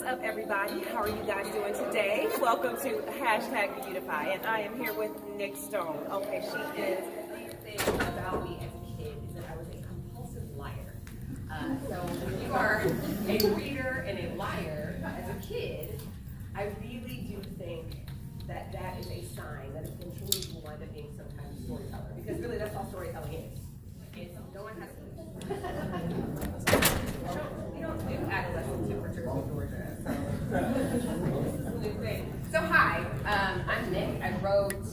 up, everybody? How are you guys doing today? Welcome to #Beautify, and I am here with Nic Stone. Okay, she is. These things about me as a kid is that I was a compulsive liar. So when you are a reader and a liar as a kid, I really do think that that is a sign that eventually you will wind up being some kind of storyteller, because really that's all storytelling is. No one has we don't do adolescent temperatures in Georgia, so this is a new thing. So hi, I'm Nic. I wrote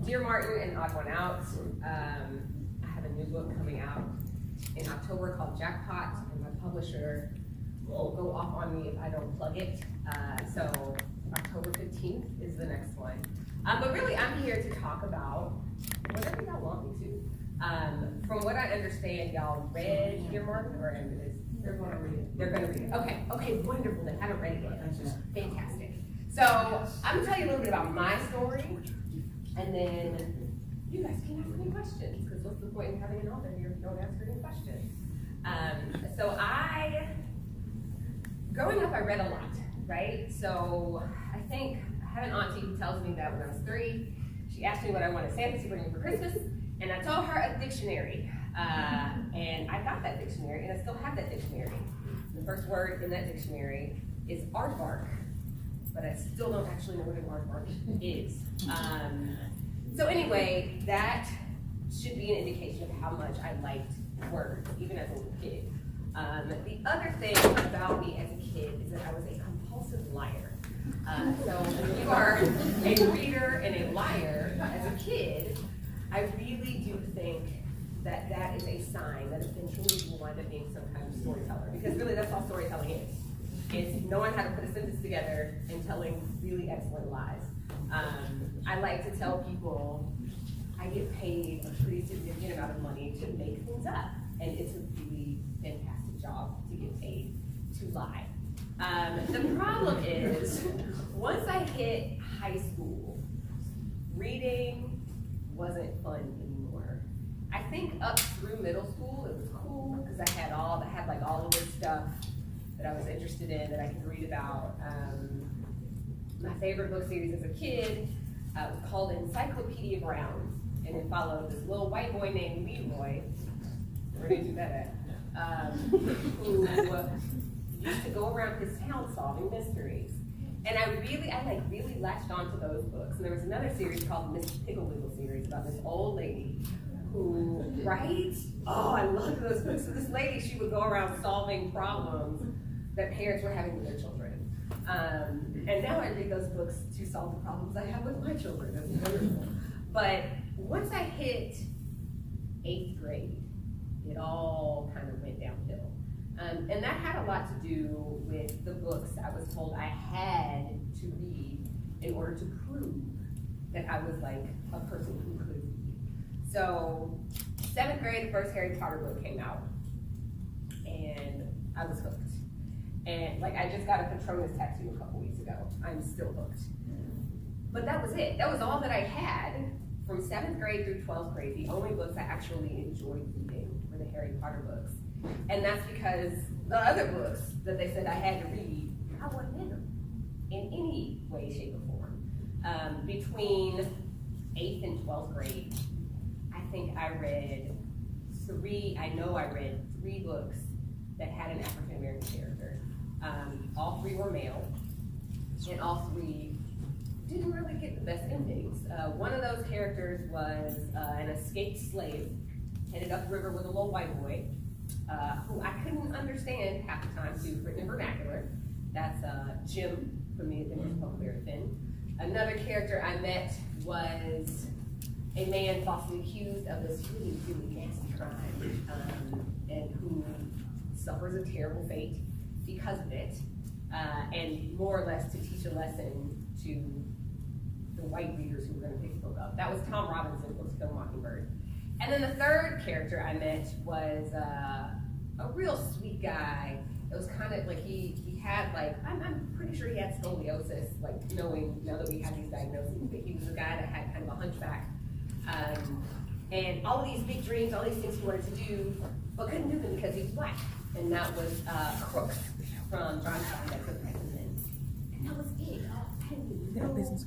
Dear Martin and Odd One Out. I have a new book coming out in October called Jackpot, and my publisher will go off on me if I don't plug it. So October 15th is the next one. But really, I'm here to talk about whatever y'all want me to. From what I understand, y'all read Dear Martin, or they're going to read it. They're going to read it. Okay, wonderful. They haven't read it yet. That's just fantastic. So I'm going to tell you a little bit about my story, and then you guys can ask me questions, because what's the point in having an author here if you don't ask any questions? Growing up, I read a lot, right? So I have an auntie who tells me that when I was 3, she asked me what I wanted Santa to bring me for Christmas, and I told her a dictionary. And I got that dictionary, and I still have that dictionary. The first word in that dictionary is aardvark, but I still don't actually know what an aardvark is. So anyway, that should be an indication of how much I liked words, even as a little kid. The other thing about me as a kid is that I was a compulsive liar. So when you are a reader and a liar as a kid, I really do think that that is a sign that eventually you will wind up being some kind of storyteller, because really that's all storytelling is. It's knowing how to put a sentence together and telling really excellent lies. I like to tell people I get paid a pretty significant amount of money to make things up, and it's a really fantastic job to get paid to lie. The problem is, once I hit high school, reading wasn't fun anymore. I think up through middle school it was cool because I had all of this stuff that I was interested in that I could read about. My favorite book series as a kid was called Encyclopedia Brown, and it followed this little white boy named Leroy. Where did you do that at? Who used to go around his town solving mysteries. And I really latched onto those books. And there was another series called Miss Piggle series about this old lady who, right? Oh, I loved those books. So this lady, she would go around solving problems that parents were having with their children. And now I read those books to solve the problems I have with my children. That's wonderful. But once I hit 8th grade, it all kind of went downhill. And that had a lot to do with the books I was told I had to read in order to prove that I was like a person who could read. So 7th grade, the first Harry Potter book came out, and I was hooked. And I just got a Patronus tattoo a couple weeks ago. I'm still hooked. But that was it. That was all that I had from 7th grade through 12th grade. The only books I actually enjoyed reading were the Harry Potter books. And that's because the other books that they said I had to read, I wasn't in them in any way, shape, or form. Between 8th and 12th grade, I think I read 3 books that had an African American character. All 3 were male, and all 3 didn't really get the best endings. One of those characters was an escaped slave headed upriver with a little white boy, who I couldn't understand half the time, too, written in vernacular. That's Jim from the Adventures of Huckleberry Finn. Another character I met was a man falsely accused of this really, really nasty crime, and who suffers a terrible fate because of it, and more or less to teach a lesson to the white readers who were going to pick the book up. That was Tom Robinson from Kill Mockingbird. And then the third character I met was a real sweet guy. It was kind of like he had I'm pretty sure he had scoliosis, now that we have these diagnoses, but he was a guy that had kind of a hunchback. And all of these big dreams, all these things he wanted to do, but couldn't do them because he was black. And that was Crooks from John Steinbeck's The Price is Men.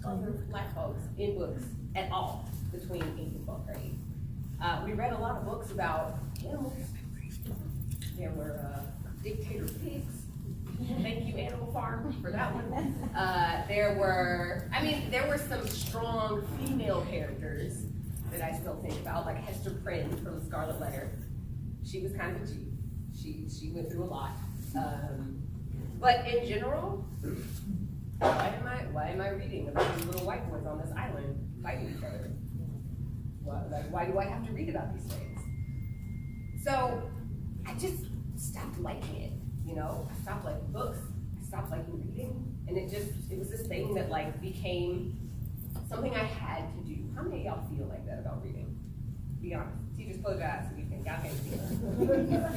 other black folks in books at all between 8th and 12th grade. We read a lot of books about animals. There were dictator pigs. Thank you, Animal Farm, for that one. There were some strong female characters that I still think about, like Hester Prynne from Scarlet Letter. She was kind of a G. She went through a lot. But in general, why am I reading about these little white boys on this island fighting each other? Why do I have to read about these things? So I just stopped liking it. I stopped liking books. I stopped liking reading, and it was this thing that became something I had to do. How many of y'all feel like that about reading? Be honest. Teachers, close your eyes so you can. Y'all can't see that.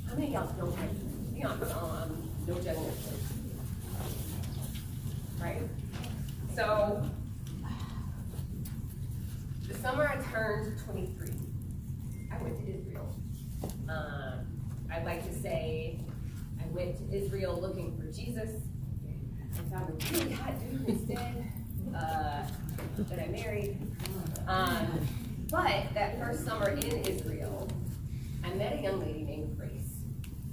How many of y'all don't like it? Be honest. No judgment. Right? So the summer I turned 23, I went to Israel. I'd like to say I went to Israel looking for Jesus. I found a really hot dude instead that I married. But that first summer in Israel, I met a young lady named Grace.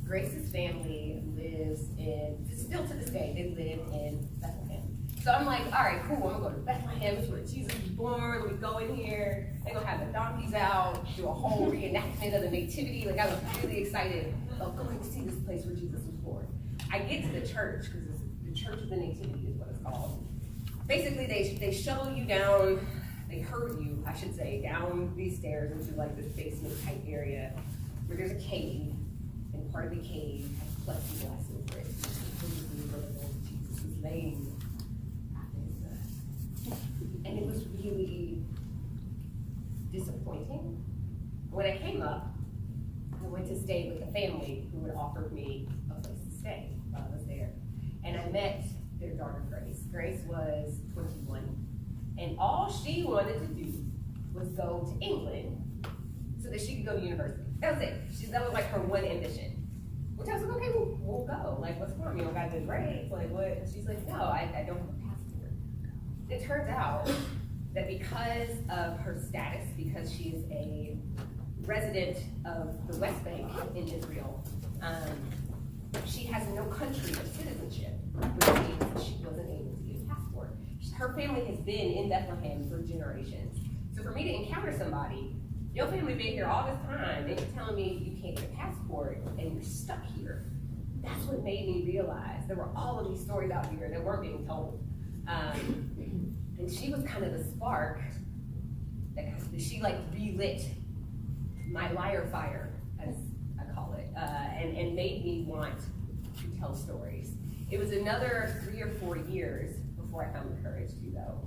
Grace's family lives still to this day, they live in Bethlehem. So I'm like, all right, cool, I'm gonna go to Bethlehem, it's where Jesus was born, we go in here, they're gonna have the donkeys out, do a whole reenactment of the nativity. I was really excited about going to see this place where Jesus was born. I get to the church, because the Church of the Nativity is what it's called. Basically, they shuttle you down, they herd you, I should say, down these stairs into this basement type area where there's a cave, and part of the cave has plexiglass over it. Jesus was laying after his death. And it was really disappointing. When I came up, I went to stay with a family who had offered me a place to stay while I was there. And I met their daughter, Grace. Grace was 21. And all she wanted to do was go to England so that she could go to university. That was it. That was her one ambition. Which I was like, okay, we'll go. What's wrong? You don't got good grades? What? She's like, no, I don't have a passport. It turns out that because of her status, because she is a resident of the West Bank in Israel, she has no country of citizenship, which means that she wasn't able to get a passport. Her family has been in Bethlehem for generations. So for me to encounter somebody, your family been here all this time, and you're telling me you can't get a passport and you're stuck here. That's what made me realize there were all of these stories out here that weren't being told. And she was kind of the spark that she relit my liar fire, as I call it, and made me want to tell stories. It was another 3 or 4 years before I found the courage to go.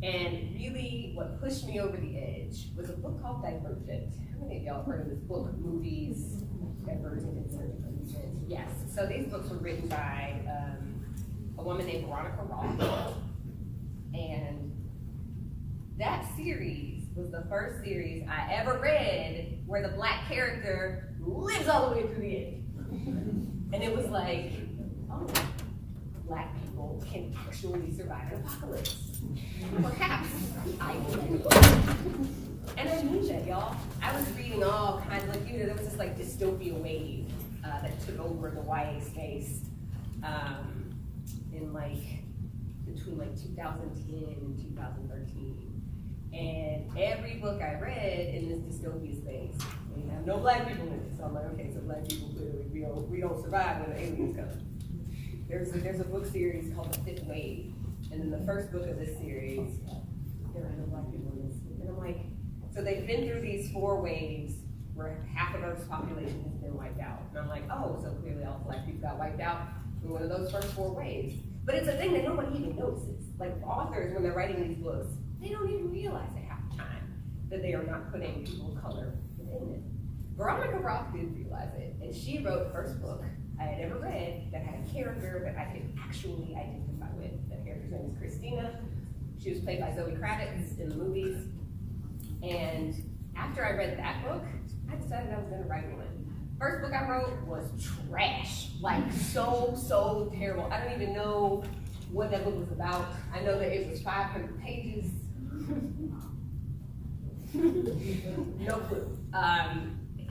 And really, what pushed me over the edge was a book called Divergent. How many of y'all heard of this book, movies, Divergent and Divergent? Yes. So these books were written by a woman named Veronica Roth. And that series was the first series I ever read where the black character lives all the way through the end. And it was like, oh, black people can actually survive an apocalypse. Perhaps I will. And amnesia, y'all. I was reading all kinds of, there was this dystopia wave that took over the YA space in between 2010 and 2013. And every book I read in this dystopia space, they have no black people in it. So I'm like, okay, so black people clearly, we don't survive when the aliens come. There's a book series called The Fifth Wave. And then the first book of this series, there are no black people in this. And I'm like, so they've been through these 4 waves where half of Earth's population has been wiped out. And I'm like, oh, so clearly all black people got wiped out in one of those first 4 waves. But it's a thing that nobody even notices. Authors, when they're writing these books, they don't even realize at half the time that they are not putting people of color within it. Veronica Roth did realize it, and she wrote the first book I had ever read that had a character that I could actually identify with. That character's name is Christina. She was played by Zoe Kravitz in the movies. And after I read that book, I decided I was going to write one. First book I wrote was trash, like so terrible. I don't even know what that book was about. I know that it was 500 pages. No clue.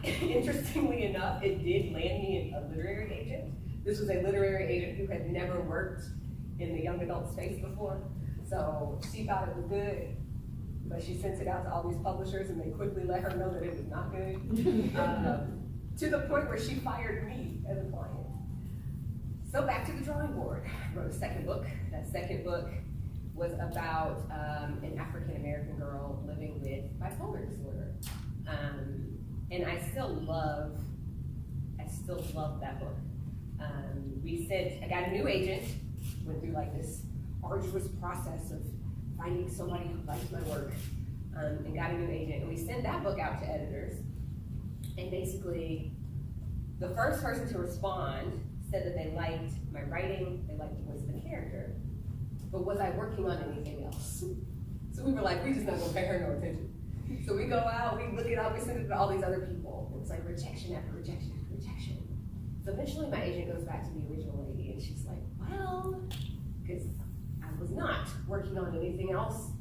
Interestingly enough, it did land me a literary agent. This was a literary agent who had never worked in the young adult space before. So she thought it was good, but she sent it out to all these publishers and they quickly let her know that it was not good. To the point where she fired me as a client. So back to the drawing board. I wrote a second book. That second book was about an African-American girl living with bipolar disorder. And I still love that book. I got a new agent, went through like this arduous process of finding somebody who likes my work, and got a new agent. And we sent that book out to editors. And basically, the first person to respond said that they liked my writing, they liked the voice of the character, but was I working on anything else? So we were like, we just not gonna pay her no attention. So we go out, we look it up, we send it to all these other people. It was like rejection after rejection after rejection. So eventually my agent goes back to the original lady and she's like, well, because I was not working on anything else.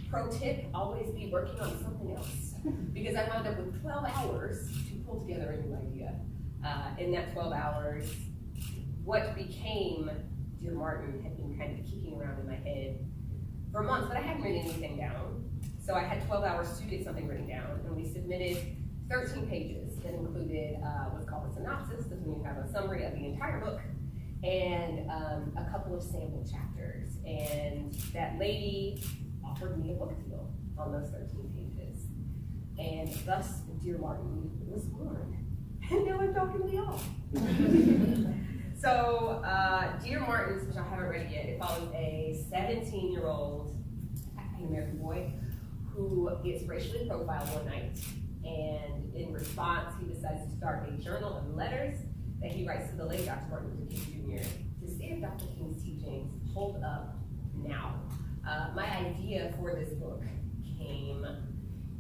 Pro tip, always be working on something else. Because I wound up with 12 hours to pull together a new idea. In that 12 hours, what became Dear Martin had been kind of kicking around in my head for months, but I hadn't written anything down. So I had 12 hours to get something written down, and we submitted 13 pages that included what's called a synopsis, that's when you have a summary of the entire book, and a couple of sample chapters. And that lady offered me a book deal on those 13 pages. And thus, Dear Martin was born. And now I'm talking to y'all. So, Dear Martin's, which I haven't read yet, it follows a 17-year-old African-American boy who gets racially profiled one night. And in response, he decides to start a journal of letters that he writes to the late Dr. Martin Luther King Jr. to see if Dr. King's teachings hold up now. My idea for this book came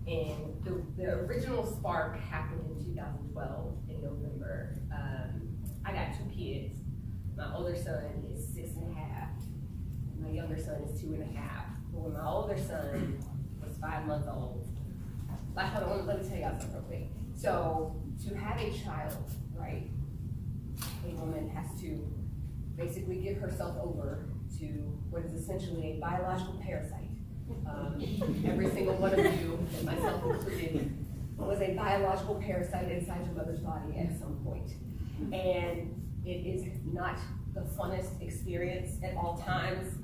in, the original spark happened in 2012 in November. I got 2 kids. My older son is 6.5, and my younger son is 2.5. But when my older son was 5 months old, hold on, let me tell y'all something real quick. So to have a child, right, a woman has to basically give herself over to what is essentially a biological parasite. Every single one of you, and myself included, was a biological parasite inside your mother's body at some point. And it is not the funnest experience at all times.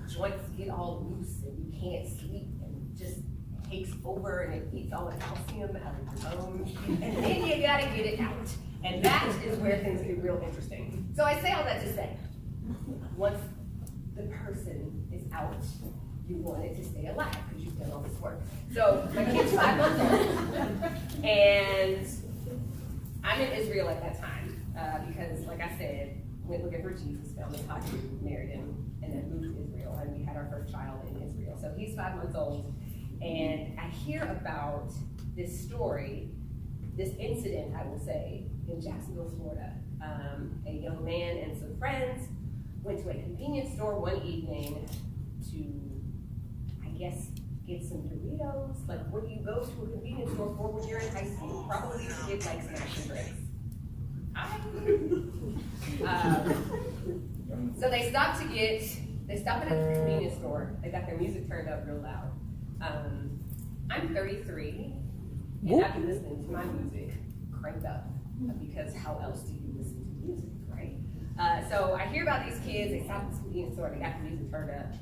Joints get all loose and you can't sleep and it just takes over and it eats all the calcium out of your bones. And then you gotta get it out. And that is where things get real interesting. So I say all that to say, once the person is out, you want it to stay alive because you've done all this work. So my kid's 5 months old, and I'm in Israel at that time because, like I said, went looking for Jesus, found the Ttys, married him, and then moved to Israel, and we had our first child in Israel. So he's 5 months old, and I hear about this story, this incident, I will say, in Jacksonville, Florida. A young man and some friends went to a convenience store one evening to, I guess, get some Doritos. Like, what do you go to a convenience store for when you're in high school? Probably to get like snacks and drinks. So they stop at a convenience store. They got their music turned up real loud. I'm 33, and I've been listening to my music cranked up because how else do you listen to music, right? So I hear about these kids. They stop at this convenience store. They got the music turned up.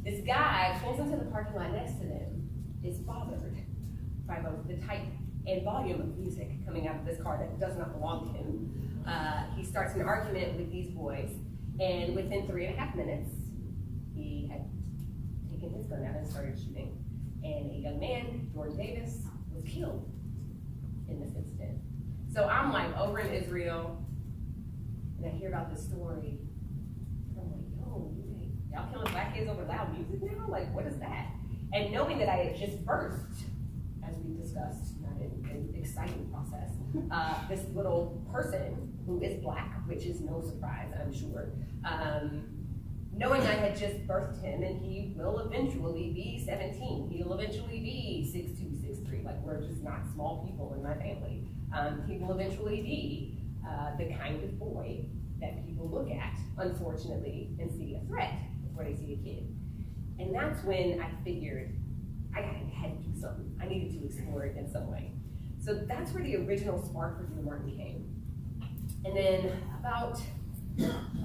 This guy pulls into the parking lot next to them, is bothered by the type and volume of music coming out of this car that does not belong to him. He starts an argument with these boys, and within 3.5 minutes, he had taken his gun out and started shooting. And a young man, Jordan Davis, was killed in this incident. So I'm like over in Israel, and I hear about this story, and I'm like, yo, y'all killing black kids over loud music now? Like, what is that? And knowing that I had just birthed, as as we discussed, not an exciting process, this little person who is Black, which is no surprise, I'm sure, knowing I had just birthed him and he will eventually be 17, he'll eventually be 6'2", 6'3", like we're just not small people in my family. He will eventually be the kind of boy that people look at, unfortunately, and see a threat before they see a kid. And that's when I figured I had to do something. I needed to explore it in some way. So that's where the original spark for Dear Martin came. And then about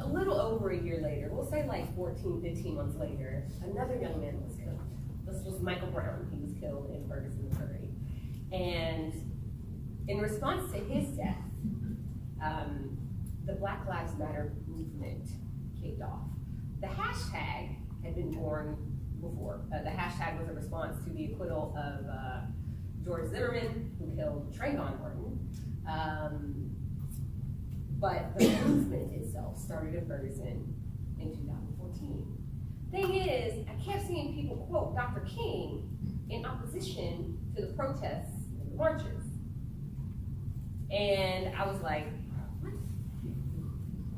a little over a year later, we'll say like 14, 15 months later, another young man was killed. This was Michael Brown. He was killed in Ferguson, Missouri. And in response to his death, the Black Lives Matter movement kicked off. The hashtag had been born before. The hashtag was a response to the acquittal of George Zimmerman, who killed Trayvon Martin. But the movement itself started in Ferguson in 2014. Thing is, I kept seeing people quote Dr. King in opposition to the protests and the marches. And I was like, what?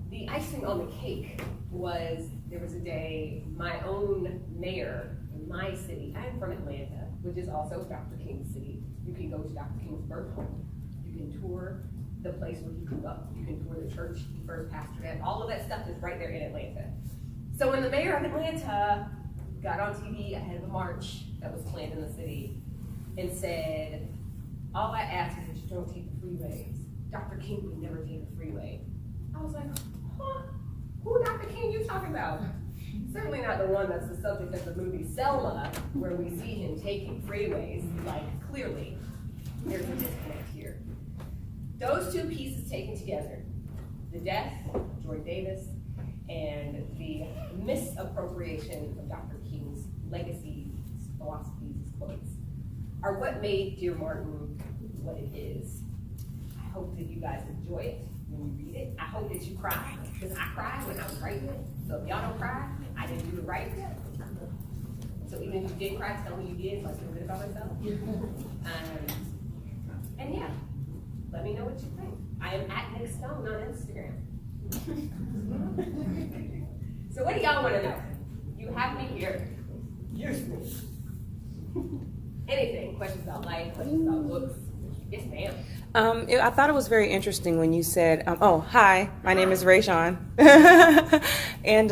The icing on the cake was, there was a day, my own mayor in my city, I'm from Atlanta, which is also Dr. King's city. You can go to Dr. King's birth home. You can tour the place where he grew up. You can tour the church he first pastored at. All of that stuff is right there in Atlanta. So when the mayor of Atlanta got on TV ahead of a march that was planned in the city and said, all I ask is that you don't take the freeways. Dr. King would never take a freeway. I was like, huh? Who Dr. King you talking about? Certainly not the one that's the subject of the movie Selma, where we see him taking freeways. Like, clearly, there's a disconnect here. Those two pieces taken together, the death of Joy Davis and the misappropriation of Dr. King's legacy, his philosophies, his quotes, are what made Dear Martin what it is. I hope that you guys enjoy it when you read it. I hope that you cry, because I cried when I was writing it. So if y'all don't cry, I didn't do it right. So even if you did cry, tell me you did, so I feel good about myself. And yeah, let me know what you think. I am at Nic Stone on Instagram. So what do y'all want to know? You have me here. Use me. Anything, questions about life, questions about books? Yes, ma'am. I thought it was very interesting when you said, oh, hi, my name is Rayshone. And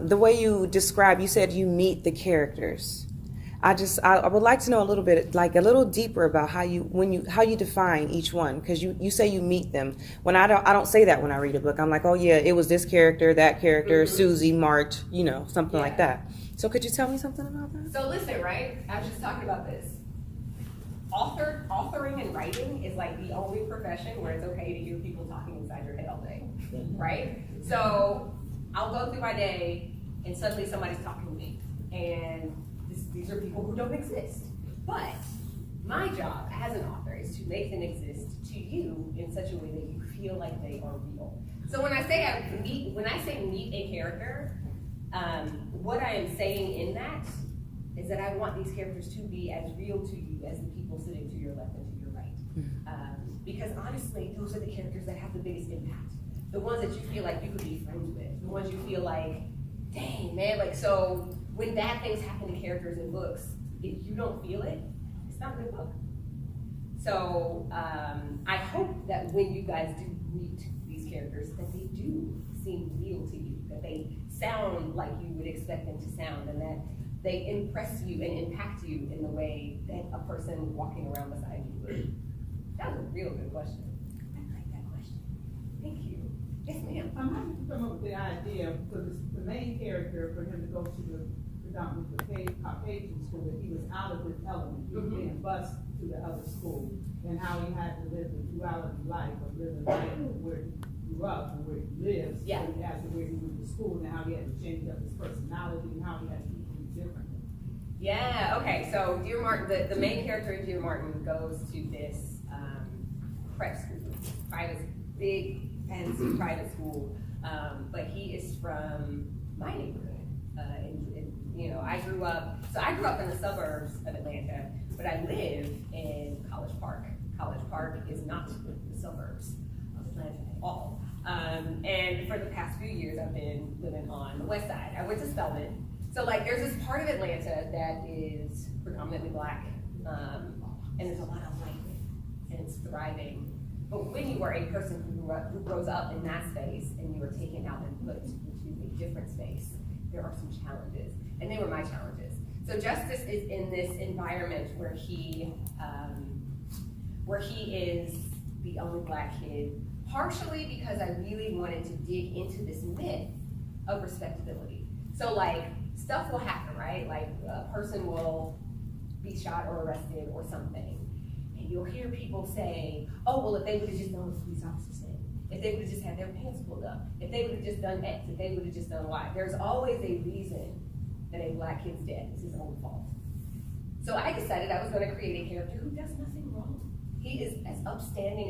the way you describe, you said you meet the characters. I would like to know a little bit, like a little deeper about how you define each one, because you say you meet them. When I don't say that when I read a book. I'm like, oh yeah, it was this character, that character, mm-hmm. Susie, March, something like that. So could you tell me something about that? So listen, right? I was just talking about this. Authoring and writing is like the only profession where it's okay to hear people talking inside your head all day, right? So I'll go through my day and suddenly somebody's talking to me, and these are people who don't exist. But my job as an author is to make them exist to you in such a way that you feel like they are real. So when I say meet a character, what I am saying in that is that I want these characters to be as real to you as the people sitting to your left and to your right. Because honestly, those are the characters that have the biggest impact. The ones that you feel like you could be friends with. The ones you feel like, dang, man, like, so when bad things happen to characters in books, if you don't feel it, it's not a good book. So I hope that when you guys do meet these characters, that they do seem real to you, that they sound like you would expect them to sound, and that they impress you and impact you in the way that a person walking around beside you would. That was a real good question. I like that question. Thank you. Yes, ma'am. How did you come up with the idea, because the main character for him to go to the predominantly Caucasian school, that he was out of his element, he was being bused to the other school, and how he had to live the duality life of living life where he grew up and where he lives, yeah. As to where he went to school, and how he had to change up his personality, and how he had to do things differently. Yeah, okay, so Dear Martin, the main character of Dear Martin goes to this prep school, big, fancy private school, but he is from my neighborhood. I grew up in the suburbs of Atlanta, but I live in College Park. College Park is not the suburbs of Atlanta at all. And for the past few years, I've been living on the west side. I went to Spelman. So like there's this part of Atlanta that is predominantly Black, and there's a lot of life, and it's thriving. But when you are a person who grows up in that space and you are taken out and put into a different space, there are some challenges, and they were my challenges. So Justice is in this environment where he is the only Black kid, partially because I really wanted to dig into this myth of respectability. So like, stuff will happen, right? Like a person will be shot or arrested or something, and you'll hear people say, oh, well, if they would have just done what the police officer said, if they would have just had their pants pulled up, if they would have just done X, if they would have just done Y. There's always a reason that a Black kid's dead. It's his own fault. So I decided I was going to create a character who does nothing wrong. He is as upstanding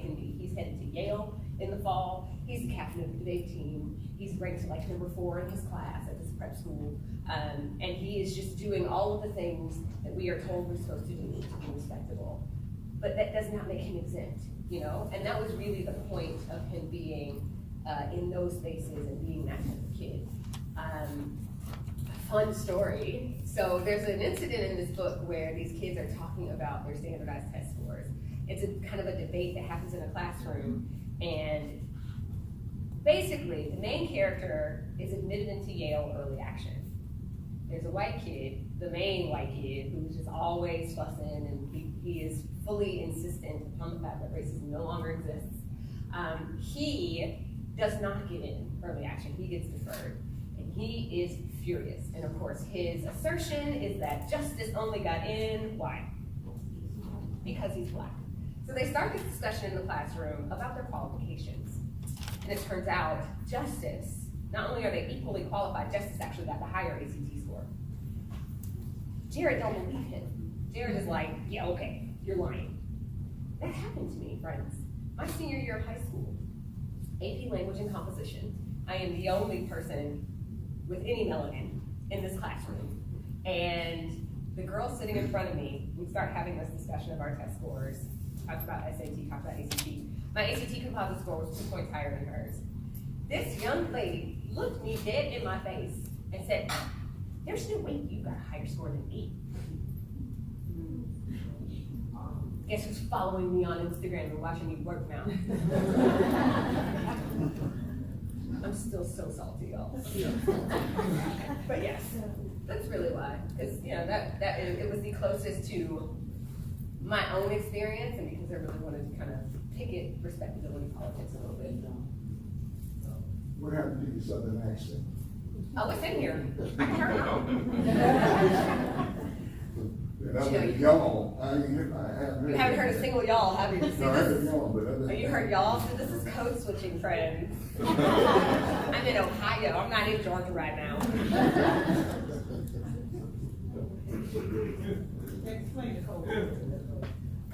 can be. He's headed to Yale in the fall. He's the captain of the debate team. He's ranked like number 4 in his class at this prep school. And he is just doing all of the things that we are told we're supposed to do to be respectable. But that does not make him exempt, And that was really the point of him being in those spaces and being that type of kid. Fun story. So there's an incident in this book where these kids are talking about their standardized test scores. It's a kind of a debate that happens in a classroom, and basically the main character is admitted into Yale early action. There's a white kid, the main white kid, who's just always fussing, and he is fully insistent upon the fact that racism no longer exists. He does not get in early action, he gets deferred. He is furious, and of course his assertion is that Justice only got in, why? Because he's Black. So they start this discussion in the classroom about their qualifications, and it turns out Justice, not only are they equally qualified, Justice actually got the higher ACT score. Jared don't believe him. Jared is like, yeah, okay, you're lying. That happened to me, friends. My senior year of high school, AP Language and Composition, I am the only person with any melanin in this classroom. And the girl sitting in front of me, we start having this discussion of our test scores, talked about SAT, talked about ACT. My ACT composite score was 2 points higher than hers. This young lady looked me dead in my face and said, there's no way you got a higher score than me. Guess who's following me on Instagram and watching me work now? I'm still so salty, y'all. But yes, that's really why. Because it was the closest to my own experience, and because I really wanted to kind of picket respectability politics a little bit. What happened to your southern accent? Oh, it's in here. I can hear it now. Y'all, You haven't heard a single y'all, have you? No, I heard y'all, but You heard y'all? So this is code switching, friends. I'm in Ohio. I'm not in Georgia right now. Explain the code.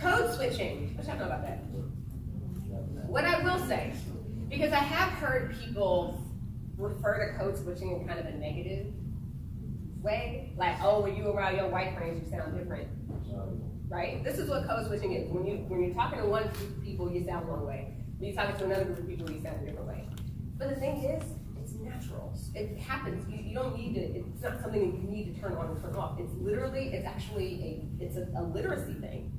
Code switching. What y'all know about that? What I will say, because I have heard people refer to code switching in kind of a negative way, like, oh, when you around your white friends, you sound different, right? This is what code switching is. When you're talking to one group of people, you sound one way. When you're talking to another group of people, you sound a different way. But the thing is, it's natural. It happens. You don't need to. It's not something that you need to turn on or turn off. It's literally. It's actually a literacy thing.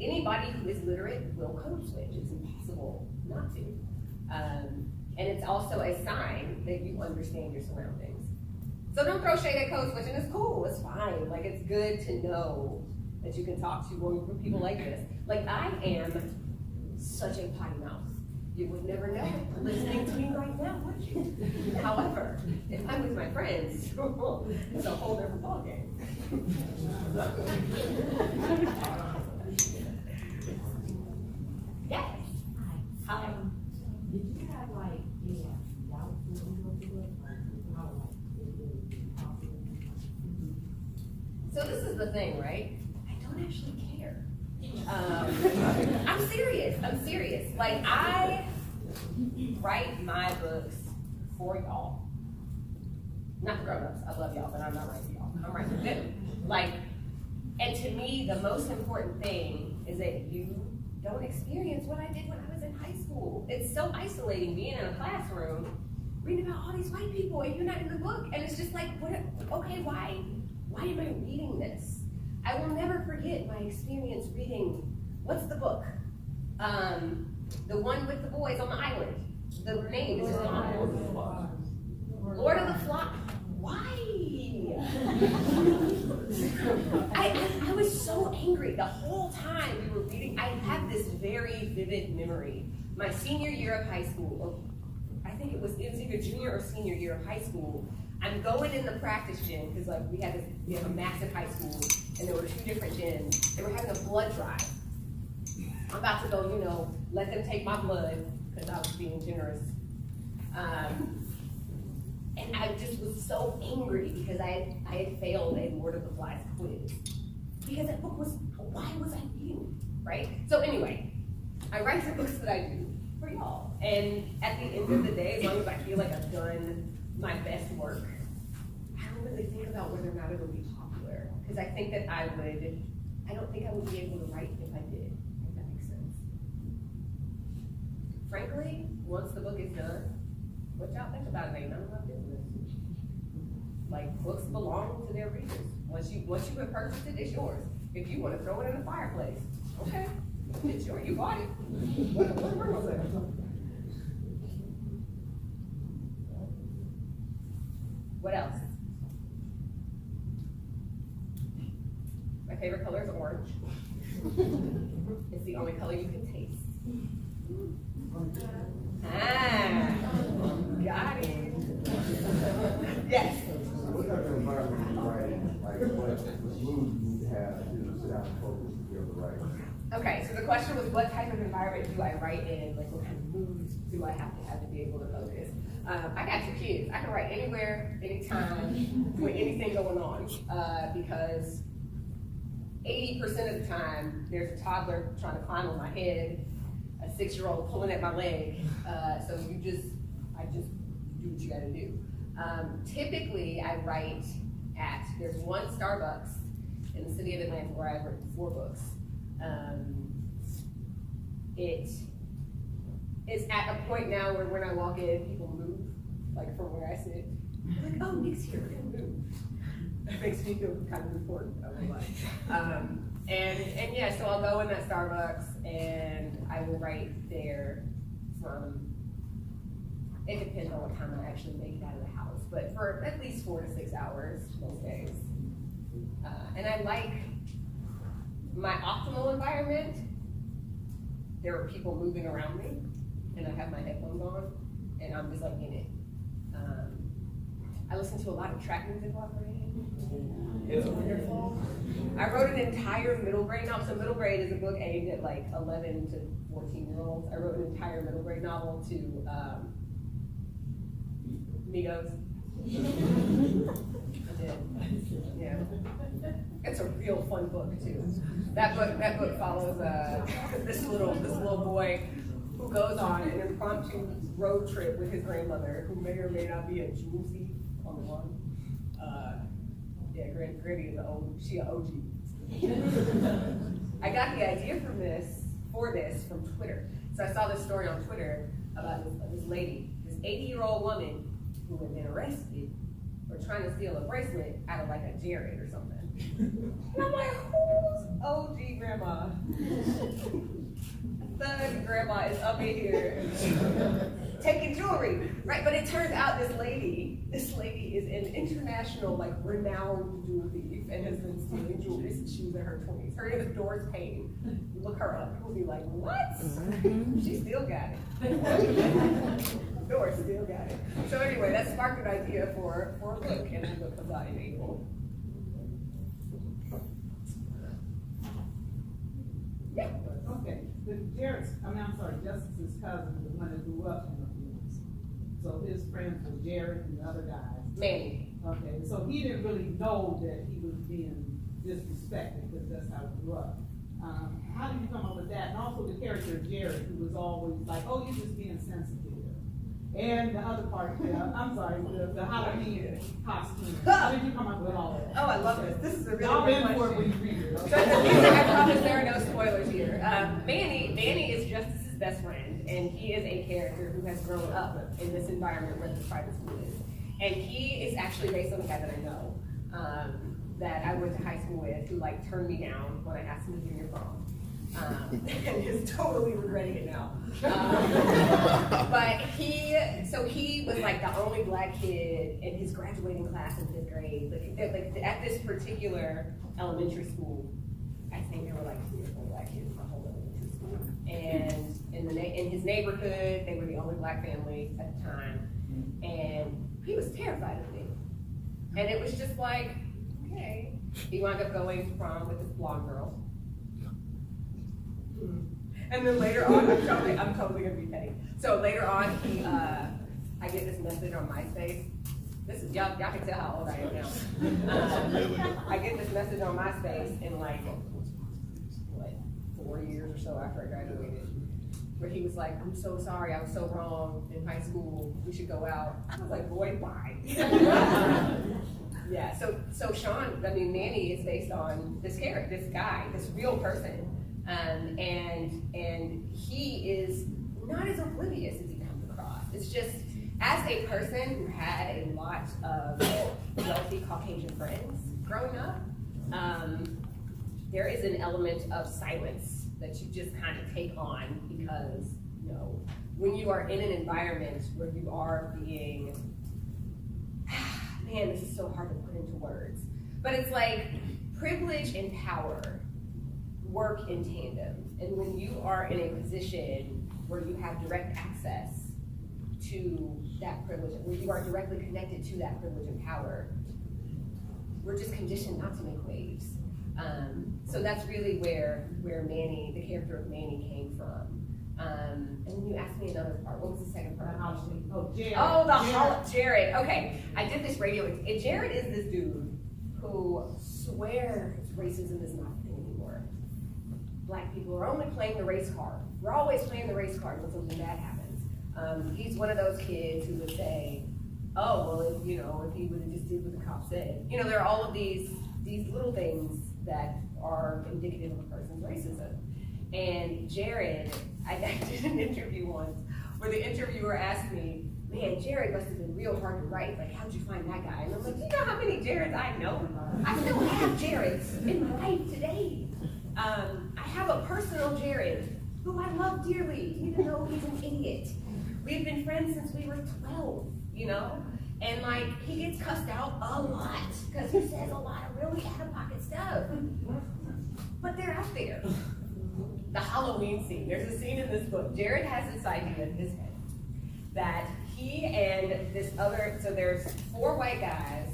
Anybody who is literate will code switch. It's impossible not to. And it's also a sign that you understand your surroundings. So don't throw shade at code switching. It's cool. It's fine. Like, it's good to know that you can talk to people like this. Like, I am such a potty mouth. You would never know listening to me right now, would you? However, if I'm with my friends, it's a whole different ballgame. Yes. Hi. Did you have like doubts So this is the thing, right? I don't actually care. I'm serious. Like, I write my books for y'all. not the grown-ups, I love y'all, but I'm not right with y'all, I'm right with them. Like, and to me, the most important thing is that you don't experience what I did when I was in high school. It's so isolating being in a classroom, reading about all these white people, and you're not in the book, and it's just like, okay, why am I reading this? I will never forget my experience reading, what's the book? The one with the boys on the island. The name is just on Lord of the Flock. Why? I was so angry the whole time we were reading. I have this very vivid memory. My senior year of high school, or I think it was either junior or senior year of high school. I'm going in the practice gym because like we have a massive high school and there were 2 different gyms. They were having a blood drive. I'm about to go, let them take my blood because I was being generous. And I just was so angry because I had failed a Lord of the Flies quiz. Because that book was, why was I reading it, right? So anyway, I write the books that I do for y'all. And at the end of the day, as long as I feel like I've done my best work, I don't really think about whether or not it'll be popular. Because I think that I don't think I would be able to write if I did, if that makes sense. Frankly, once the book is done, what y'all think about it ain't none of my business. Like, books belong to their readers. Once you have purchased it, it's yours. If you want to throw it in the fireplace, okay, it's yours. You bought it. Where was it? What else? My favorite color is orange. It's the only color you can taste. Got it. Yes. What type of environment are you writing? Like, what mood do you need to have to sit down and focus to be able to write? Okay, so the question was, what type of environment do I write in? Like, what kind of moods do I have to be able to focus? I got 2 kids. I can write anywhere, anytime, with anything going on, because 80% of the time, there's a toddler trying to climb on my head, a 6-year-old pulling at my leg, so I just do what you gotta do. Typically, I write there's one Starbucks in the city of Atlanta where I've written 4 books. It is at a point now where when I walk in, people move, like from where I sit. They're like, oh, Nic's here, we're gonna move. That makes me feel kind of important, I won't lie. And yeah, so I'll go in that Starbucks and I will write there from, it depends on what time I actually make it out of the house, but for at least 4 to 6 hours most days. And I like my optimal environment. There are people moving around me and I have my headphones on and I'm just like in it. I listen to a lot of track music while I'm reading. It's wonderful. I wrote an entire middle grade novel. So middle grade is a book aimed at like 11 to 14-year-olds. I wrote an entire middle grade novel to Migos. I did. Yeah. It's a real fun book too. That book follows this little boy who goes on an impromptu road trip with his grandmother, who may or may not be a jewel thief on the run. Yeah, Granny is she an OG. I got the idea for this from Twitter. So I saw this story on Twitter about this lady, this 80-year-old woman who had been arrested for trying to steal a bracelet out of like a Jared or something. And I'm like, who's OG grandma? Thug grandma is up in here taking jewelry, right? But it turns out this lady is an international, like, renowned jewel thief and has been stealing jewelry since she was in her 20s. Her name is Doris Payne. You look her up, you'll be like, what? She still got it. Doris still got it. So anyway, that sparked an idea for a book, and the book comes out in April. Yeah. Okay. Justice's cousin, the one that grew up in the fields. So his friends were Jared and the other guys. Manny. Okay, so he didn't really know that he was being disrespected because that's how he grew up. How did you come up with that? And also the character of Jared, who was always like, oh, you're just being sensitive. And the other part, I'm sorry, the Halloween costume. How did you come up with all of that? Oh, I love this. This is a really Y'all good in for it question. when you read it. So Okay? I promise there are no spoilers here. Manny is Justice's best friend, and he is a character who has grown up in this environment where the private school is. And he is actually based on a guy that I know, that I went to high school with, who like turned me down when I asked him to junior prom. And is totally regretting it now. But he was like the only black kid in his graduating class in 5th grade. Like at this particular elementary school, I think there were like 3 or 4 black kids in the whole elementary school. And in his neighborhood, they were the only black family at the time. And he was terrified of me. And it was just like, okay. He wound up going to prom with this blonde girl. And then later on, I'm totally gonna be petty. So later on, I get this message on MySpace. This is y'all can tell how old I am now. I get this message on MySpace in like what 4 years or so after I graduated, where he was like, "I'm so sorry, I was so wrong in high school. We should go out." I was like, "Boy, why?" Yeah. So Sean, Manny is based on this character, this guy, this real person. And he is not as oblivious as he comes across. It's just, as a person who had a lot of wealthy Caucasian friends growing up, there is an element of silence that you just kind of take on because, when you are in an environment where you are being, man, this is so hard to put into words, but it's like privilege and power work in tandem. And when you are in a position where you have direct access to that privilege, where you are directly connected to that privilege and power, we're just conditioned not to make waves. So that's really where Manny, the character of Manny, came from. And then you asked me another part. What was the second part? Jared. Jared. Okay, I did this radio. Jared is this dude who swears racism is not a thing anymore. Black people are only playing the race card. We're always playing the race card when something bad happens. He's one of those kids who would say, "Oh, well, if he would have just did what the cop said." There are all of these little things that are indicative of a person's racism. And Jared, I did an interview once where the interviewer asked me, "Man, Jared must have been real hard to write. Like, how'd you find that guy?" And I'm like, "Do you know how many Jareds I know? I still have Jareds in my life today. I have a personal Jared who I love dearly, even though he's an idiot. We've been friends since we were 12, And like, he gets cussed out a lot because he says a lot of really out-of-pocket stuff. But they're out there. The Halloween scene. There's a scene in this book. Jared has this idea in his head that he and this other, so there's 4 white guys,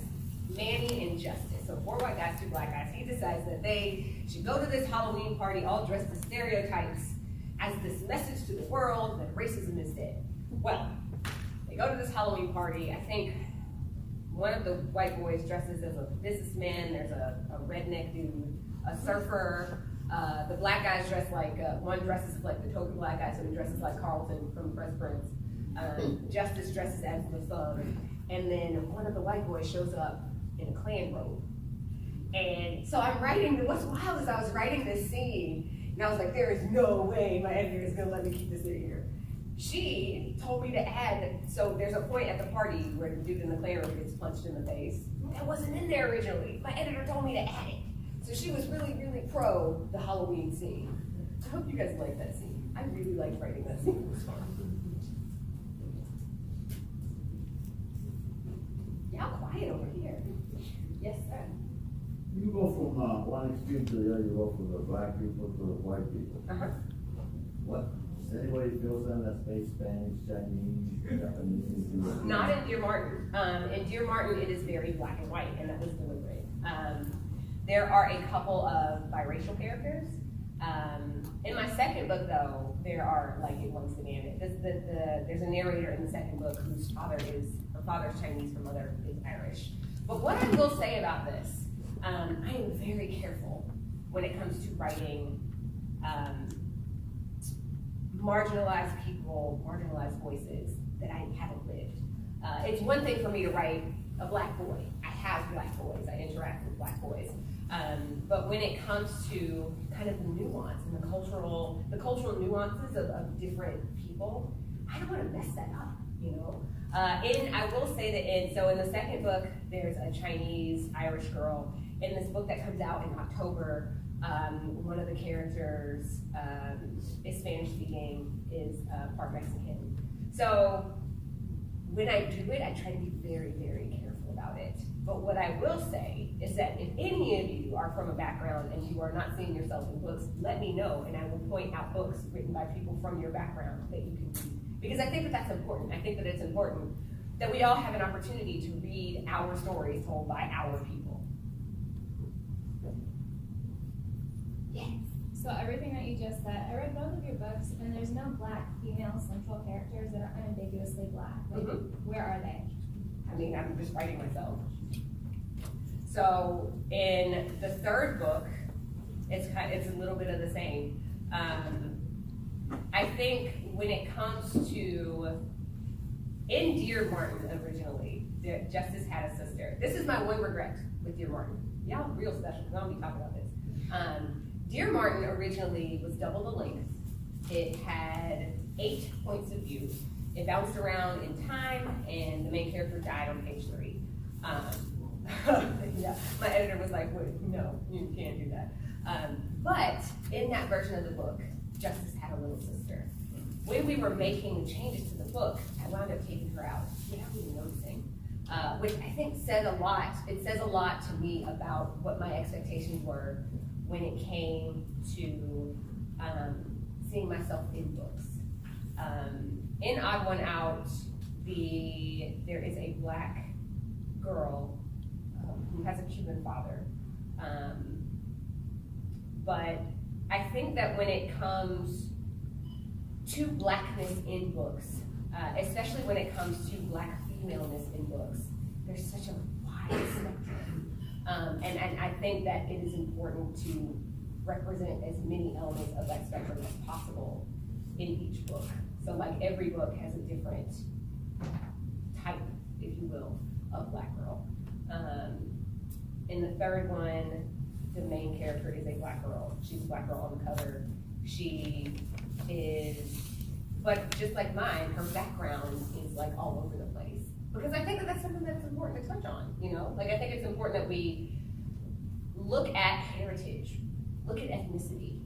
Manny and Justice. So 4 white guys, 2 black guys. He decides that they should go to this Halloween party all dressed as stereotypes as this message to the world that racism is dead. Well, they go to this Halloween party. I think one of the white boys dresses as a businessman. There's a redneck dude, a surfer. The black guys dress like, one dresses like the token black guy, so he dresses like Carlton from Fresh Prince. Justice dresses as the thug. And then one of the white boys shows up in a Klan robe. And so I'm writing, what's wild is I was writing this scene, and I was like, there is no way my editor is gonna let me keep this in here. She told me to add, so there's a point at the party where the dude in the Klan robe gets punched in the face. That wasn't in there originally. My editor told me to add it. So she was really, really pro the Halloween scene. I hope you guys like that scene. I really liked writing that scene. It was fun. Y'all quiet over here. Yes, sir. You go from one extreme to the other. You go from the black people to the white people. What? Anybody feels that space, Spanish, Chinese, Japanese? Not in Dear Martin. In Dear Martin, it is very black and white, and that was deliberate. There are a couple of biracial characters. In my second book, though, there are like it once demanded. There's a narrator in the second book whose father is Chinese, her mother is Irish. But what I will say about this, I am very careful when it comes to writing marginalized people, marginalized voices that I haven't lived. It's one thing for me to write a black boy. I have black boys, I interact with black boys. But when it comes to kind of the nuance and the cultural nuances of different people, I don't want to mess that up, you know? I will say that in the second book, there's a Chinese Irish girl. In this book that comes out in October, one of the characters is Spanish speaking, is part Mexican. So when I do it, I try to be very, very careful about it. But what I will say is that if any of you are from a background and you are not seeing yourself in books, let me know, and I will point out books written by people from your background that you can read. Because I think that that's important. I think that it's important that we all have an opportunity to read our stories told by our people. Yes. So everything that you just said, I read both of your books, and there's no black female central characters that are unambiguously black. Like, where are they? I mean, I'm just writing myself. So in the third book, it's a little bit of the same. I think when it comes to, in Dear Martin originally, Justice had a sister. This is my one regret with Dear Martin. Y'all real special, because I'll be talking about this. Dear Martin originally was double the length. It had 8 points of view. It bounced around in time, and the main character died on page 3. Yeah, my editor was like, wait, no, you can't do that. But in that version of the book, Justice had a little sister. When we were making the changes to the book, I wound up taking her out without even noticing, which I think says a lot. It says a lot to me about what my expectations were when it came to seeing myself in books. In Odd One Out, there is a black girl who has a Cuban father. But I think that when it comes to blackness in books, especially when it comes to black femaleness in books, there's such a wide spectrum. And I think that it is important to represent as many elements of that spectrum as possible in each book. So like every book has a different type, if you will, of black girl. In the third one, the main character is a black girl. She's a black girl on the cover. She is, but just like mine, her background is like all over the place. Because I think that that's something that's important to touch on, you know? Like I think it's important that we look at heritage, look at ethnicity.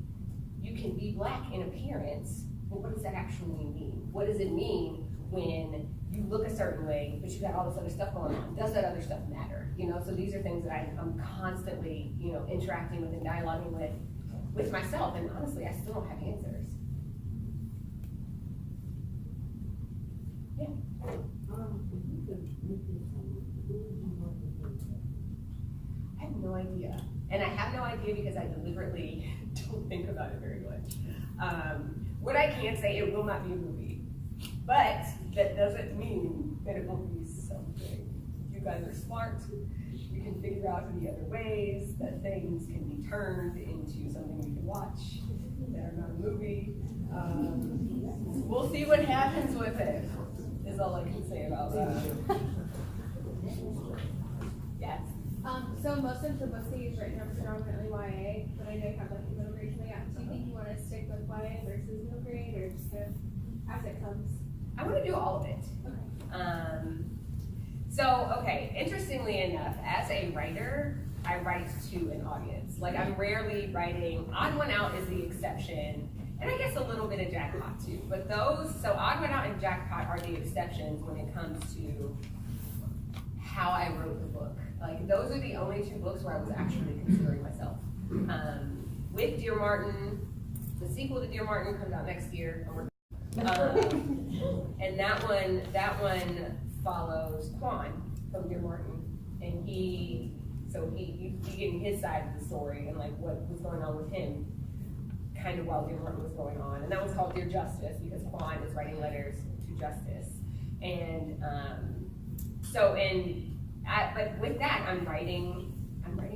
You can be black in appearance, but what does that actually mean? What does it mean when you look a certain way, but you got all this other stuff going on? Does that other stuff matter? You know, so these are things that I'm constantly, you know, interacting with and dialoguing with myself, and honestly, I still don't have answers. Yeah. I have no idea. And I have no idea because I deliberately don't think about it very much. What I can say, it will not be a movie. But that doesn't mean that it won't be something. You guys are smart. You can figure out the other ways that things can be turned into something we can watch that are not a movie. We'll see what happens with it, is all I can say about that. Yes. So most of the books that you've written are predominantly YA, but I know you have like a middle grade coming out. Do you think you want to stick with YA versus middle grade, or just kind of as it comes? I want to do all of it. Okay. Okay, interestingly enough, as a writer, I write to an audience. Like I'm rarely writing, Odd One Out is the exception, and I guess a little bit of Jackpot too. But so Odd One Out and Jackpot are the exceptions when it comes to how I wrote the book. Like those are the only 2 books where I was actually considering myself. With Dear Martin, the sequel to Dear Martin comes out next year, and that one follows Quan from Dear Martin, and you getting his side of the story and like what was going on with him, kind of while Dear Martin was going on, and that was called Dear Justice because Quan is writing letters to Justice, and but with that I'm writing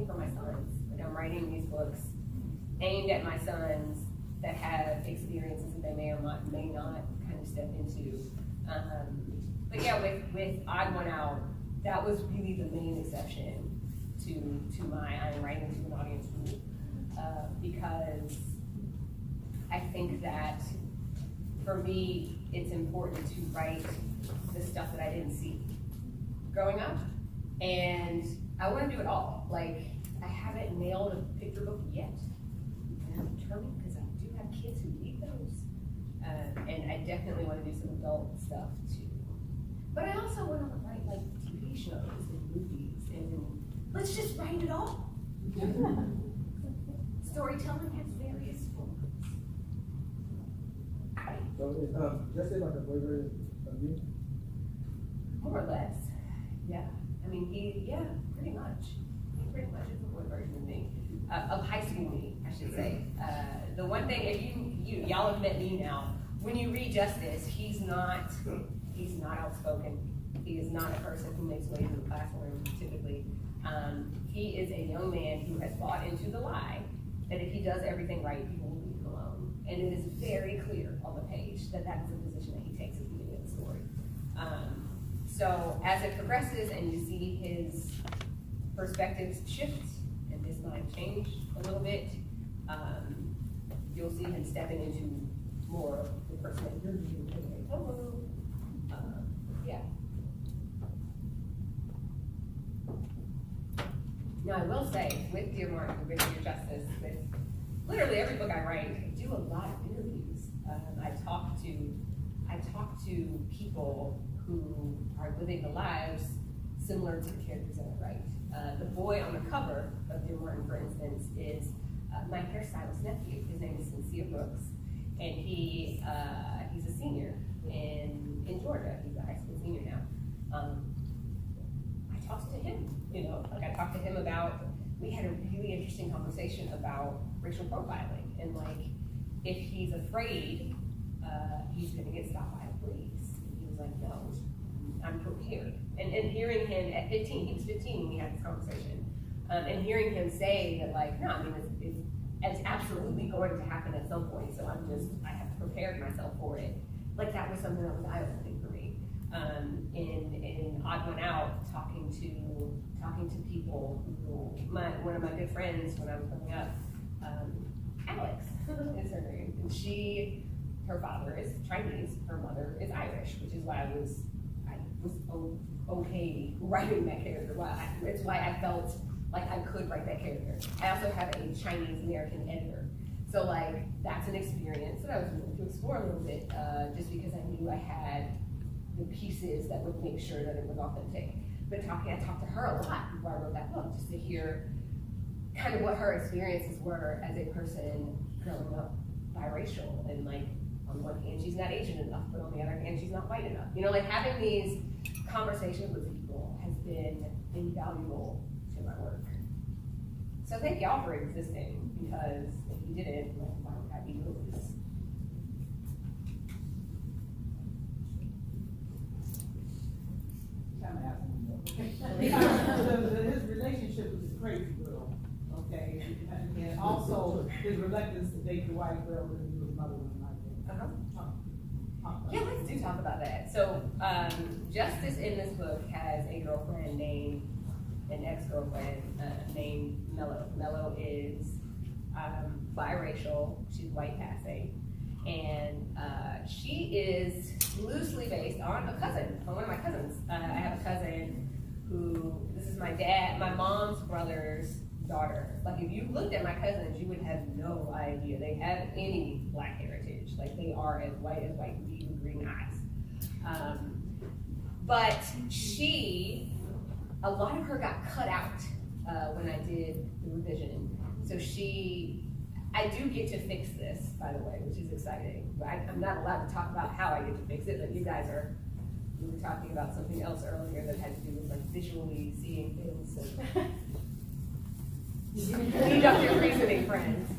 for my sons. Like I'm writing these books aimed at my sons that have experiences that they may or may not kind of step into. But yeah, with Odd One Out, that was really the main exception to my I'm writing to an audience rule, because I think that for me, it's important to write the stuff that I didn't see growing up, and I want to do it all. Like, I haven't nailed a picture book yet, and I'm determined because I do have kids who read those, and I definitely want to do some adult stuff too. But I also want to write like TV shows and movies, and let's just write it all. Storytelling has various forms. So, just say about the boyfriend of you? More or less, yeah. I mean, pretty much. He pretty much is a boy version of me, of high school me, I should say. The one thing, if y'all have met me now, when you read Justice, he's not outspoken. He is not a person who makes waves in the classroom, typically. He is a young man who has bought into the lie that if he does everything right, people will leave him alone. And it is very clear on the page that that is the position that he takes at the beginning of the story. So as it progresses and you see his perspectives shift and his mind change a little bit, you'll see him stepping into more of the person that you're doing today. Hello. Yeah. Now I will say, with Dear Martin, with Dear Justice, with literally every book I write, I do a lot of interviews. I talk to people who are living the lives similar to the characters that I write. The boy on the cover of Dear Martin, for instance, is my hairstylist nephew. His name is Sincere Brooks, and he's a senior in Georgia. He's a high school senior now. I talked to him, I talked to him about, we had a really interesting conversation about racial profiling, and like, if he's afraid, he's gonna get stopped by the police. And he was like, no, I'm prepared. And hearing him at 15, he was 15 when we had this conversation, and hearing him say that, like, no, I mean, it's absolutely going to happen at some point, so I have prepared myself for it. Like, that was something that was eye-opening for me. In Odd One Out, talking to people who, one of my good friends when I was growing up, Alex is her name, and her father is Chinese, her mother is Irish, which is why I was okay writing that character. It's why I felt like I could write that character. I also have a Chinese American editor, so like that's an experience that I was willing to explore a little bit, just because I knew I had the pieces that would make sure that it was authentic. But I talked to her a lot before I wrote that book, just to hear kind of what her experiences were as a person growing up biracial, and like, on one hand, she's not Asian enough, but on the other hand, she's not white enough. Like, having these conversations with people has been invaluable to my work. So thank y'all for existing, because if you didn't, like, why would I be doing this? Kind of asking his relationship with this crazy girl, okay, and also his reluctance to date the white girl that he was mothering like that. Yeah, let's do talk about that. So, Justice in this book has a girlfriend named, an ex-girlfriend named Mello. Mello is biracial, she's white passing, and she is loosely based on a cousin, on one of my cousins. I have a cousin who, this is my mom's brother's daughter. Like, if you looked at my cousins, you would have no idea they have any black heritage. Like, they are as white can be with green eyes. But a lot of her got cut out when I did the revision. So I do get to fix this, by the way, which is exciting. I'm not allowed to talk about how I get to fix it, but we were talking about something else earlier that had to do with like visually seeing things. Deductive reasoning, friends.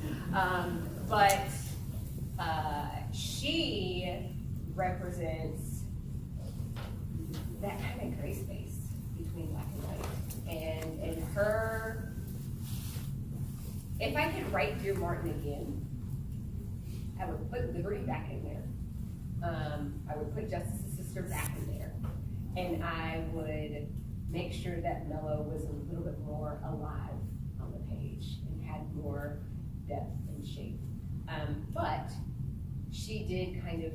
But she represents that kind of gray space between black and white. And her, if I could write Dear Martin again, I would put Liberty back in there. I would put Justice's sister back in there. And I would make sure that Mello was a little bit more alive on the page and had more depth and shape. But she did kind of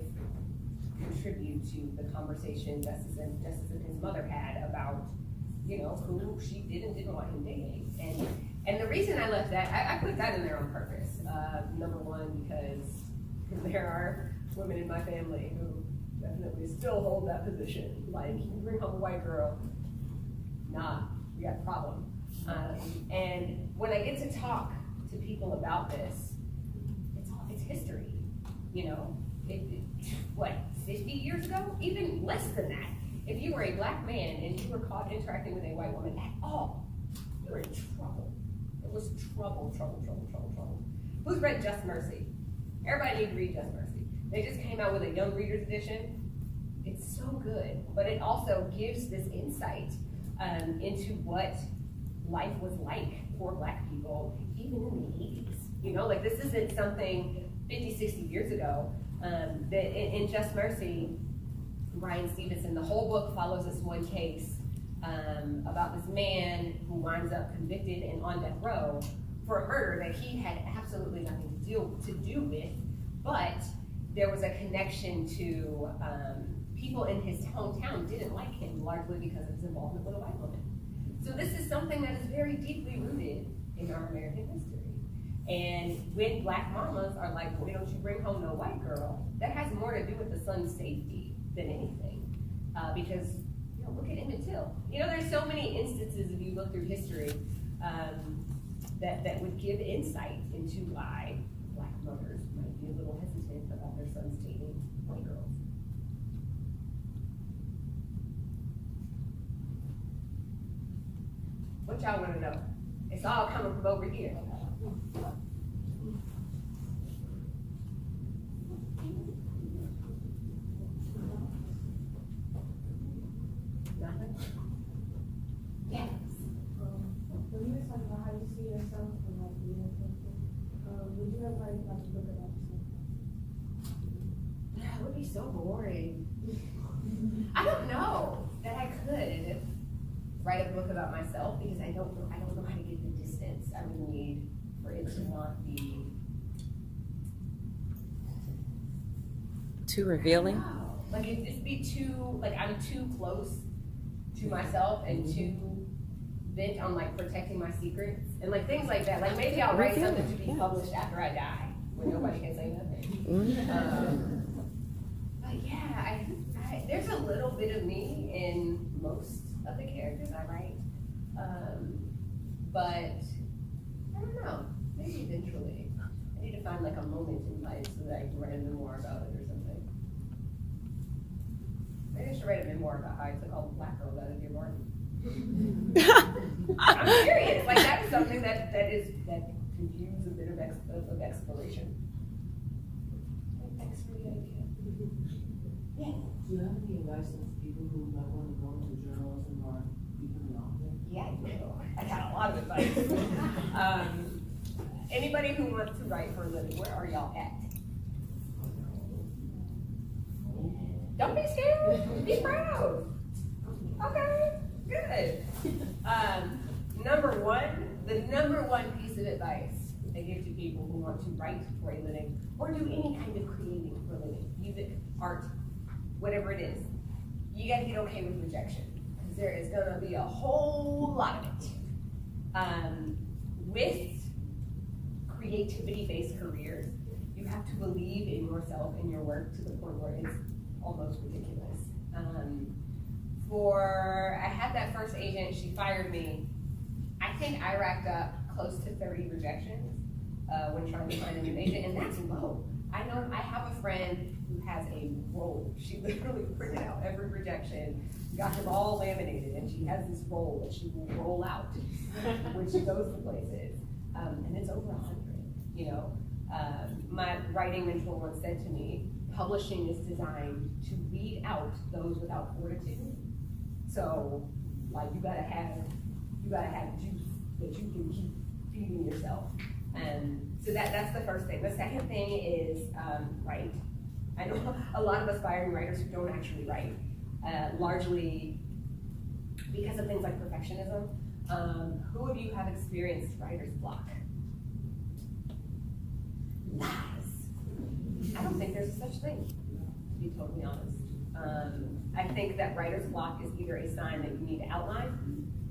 contribute to the conversation Justice and his mother had about, you know, who she did and didn't want him dating. And the reason I left that, I put that in there on purpose. Number one, because there are women in my family who definitely still hold that position. Like, you bring home a white girl, nah, we got a problem. And when I get to talk to people about this, it's history, you know. What, 50 years ago? Even less than that. If you were a black man and you were caught interacting with a white woman at all, you were in trouble. It was trouble. Who's read Just Mercy? Everybody need to read Just Mercy. They just came out with a young reader's edition. It's so good, but it also gives this insight into what life was like for black people, even in the 80s. You know, like, this isn't something 50, 60 years ago. That in Just Mercy, Bryan Stevenson, the whole book follows this one case about this man who winds up convicted and on death row for a murder that he had absolutely nothing to do with, but there was a connection to people in his hometown didn't like him, largely because of his involvement with a white woman. So this is something that is very deeply rooted in our American history. And when black mamas are like, why don't you bring home no white girl, that has more to do with the son's safety than anything. Because, you know, look at Emmett Till. You know, there's so many instances, if you look through history, that would give insight into why black mothers might be a little hesitant about their sons dating white girls. What y'all want to know? It's all coming from over here. Nothing? Yes. When you were talking about how you see yourself and like being a character, would you ever write like a book about yourself? That would be so boring. I don't know that I could write a book about myself because I don't know how to get the distance I would need for it to not be Too revealing? No. Like, it'd just be too, like, I'm too close to myself and too bent on, like, protecting my secrets and, like, things like that. Like, maybe I'll write something to be published after I die when nobody can say nothing. But yeah, there's a little bit of me in most of the characters I write. But I don't know, maybe eventually. I need to find like a moment in life so that I can write a memoir about it or something. Maybe I should write a memoir about how I took all the black girls out of Dear Martin. I'm serious, like that is something that could use a bit of exploration. Thanks for the idea. Yeah. Do you have any advice for people who might want to go into journalism or become an author? Yeah, I do. I got a lot of advice. Anybody who wants to write for a living, where are y'all at? Don't be scared. Be proud. Okay, good. The number one piece of advice I give to people who want to write for a living or do any kind of creating for a living, music, art, whatever it is, you gotta get okay with rejection because there is gonna be a whole lot of it. With creativity-based careers, you have to believe in yourself and your work to the point where it's almost ridiculous. I had that first agent, she fired me. I think I racked up close to 30 rejections when trying to find a new agent, and that's low. I have a friend who has a roll. She literally printed out every rejection, got them all laminated, and she has this roll that she will roll out when she goes to places. And it's over 100, you know. My writing mentor once said to me, publishing is designed to weed out those without fortitude. So, like, you gotta have juice that you can keep feeding yourself. So that's the first thing. The second thing is write. I know a lot of aspiring writers who don't actually write, largely because of things like perfectionism. Who of you have experienced writer's block? Lies. I don't think there's a such thing, to be totally honest. I think that writer's block is either a sign that you need to outline,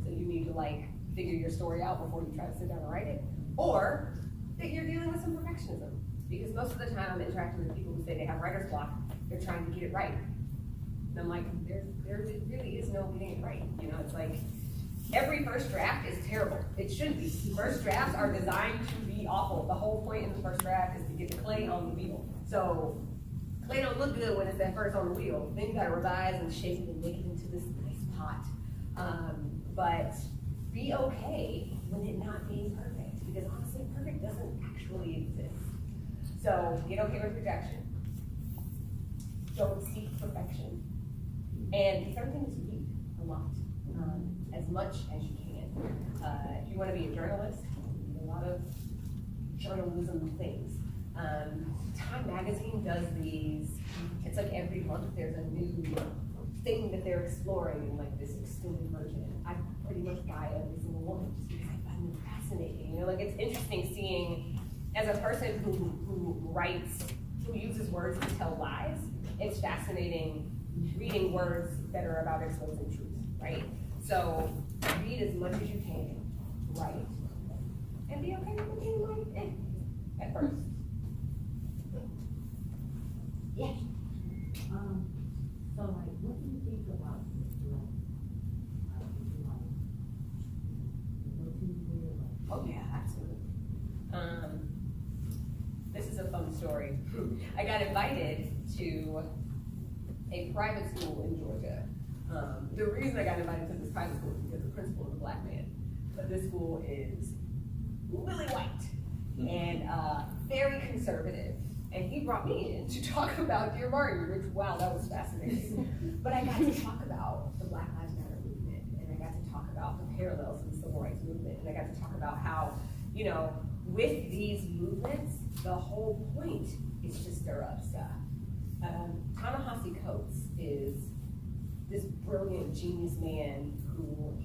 so you need to like figure your story out before you try to sit down and write it, or that you're dealing with some perfectionism. Because most of the time I'm interacting with people who say they have writer's block, they're trying to get it right. And I'm like, there really is no getting it right. You know, it's like, every first draft is terrible. It shouldn't be. First drafts are designed to be awful. The whole point in the first draft is to get the clay on the wheel. So clay don't look good when it's at first on the wheel. Then you gotta revise and shape it and make it into this nice pot. But be okay with it not being perfect, because honestly, perfect doesn't actually exist. So get okay with rejection. Don't seek perfection. And the third thing is read a lot. As much as you can. If you want to be a journalist, a lot of journalism things. Time Magazine does these, it's like every month there's a new thing that they're exploring in like this extended version. I pretty much buy every single one just because I find them fascinating. You know, like it's interesting seeing, as a person who writes, who uses words to tell lies, it's fascinating reading words that are about exposing truth, right? So read as much as you can, write, and be okay with being like, at first. Yeah. So like, what do you think about this like, what do you feel like? Oh yeah, absolutely. This is a fun story. I got invited to a private school in Georgia. The reason I got invited to this private school is because the principal is a black man, but this school is really white and very conservative. And he brought me in to talk about Dear Martin, which, wow, that was fascinating. But I got to talk about the Black Lives Matter movement, and I got to talk about the parallels in the civil rights movement, and I got to talk about how, you know, with these movements, the whole point is to stir up stuff. Ta-Nehisi Coates is this brilliant genius man who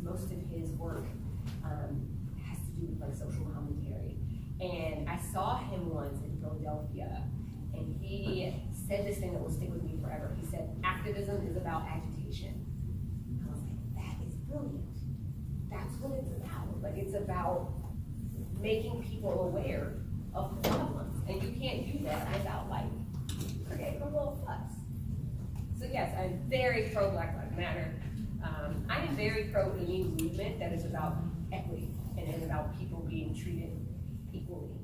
most of his work has to do with like social commentary. And I saw him once in Philadelphia, and he said this thing that will stick with me forever. He said, activism is about agitation. And I was like, that is brilliant. That's what it's about. Like, it's about making people aware of problems. And you can't do that without like creating a little fuss. So yes, I'm very pro Black Lives Matter. I am very pro any movement that is about equity and is about people being treated equally.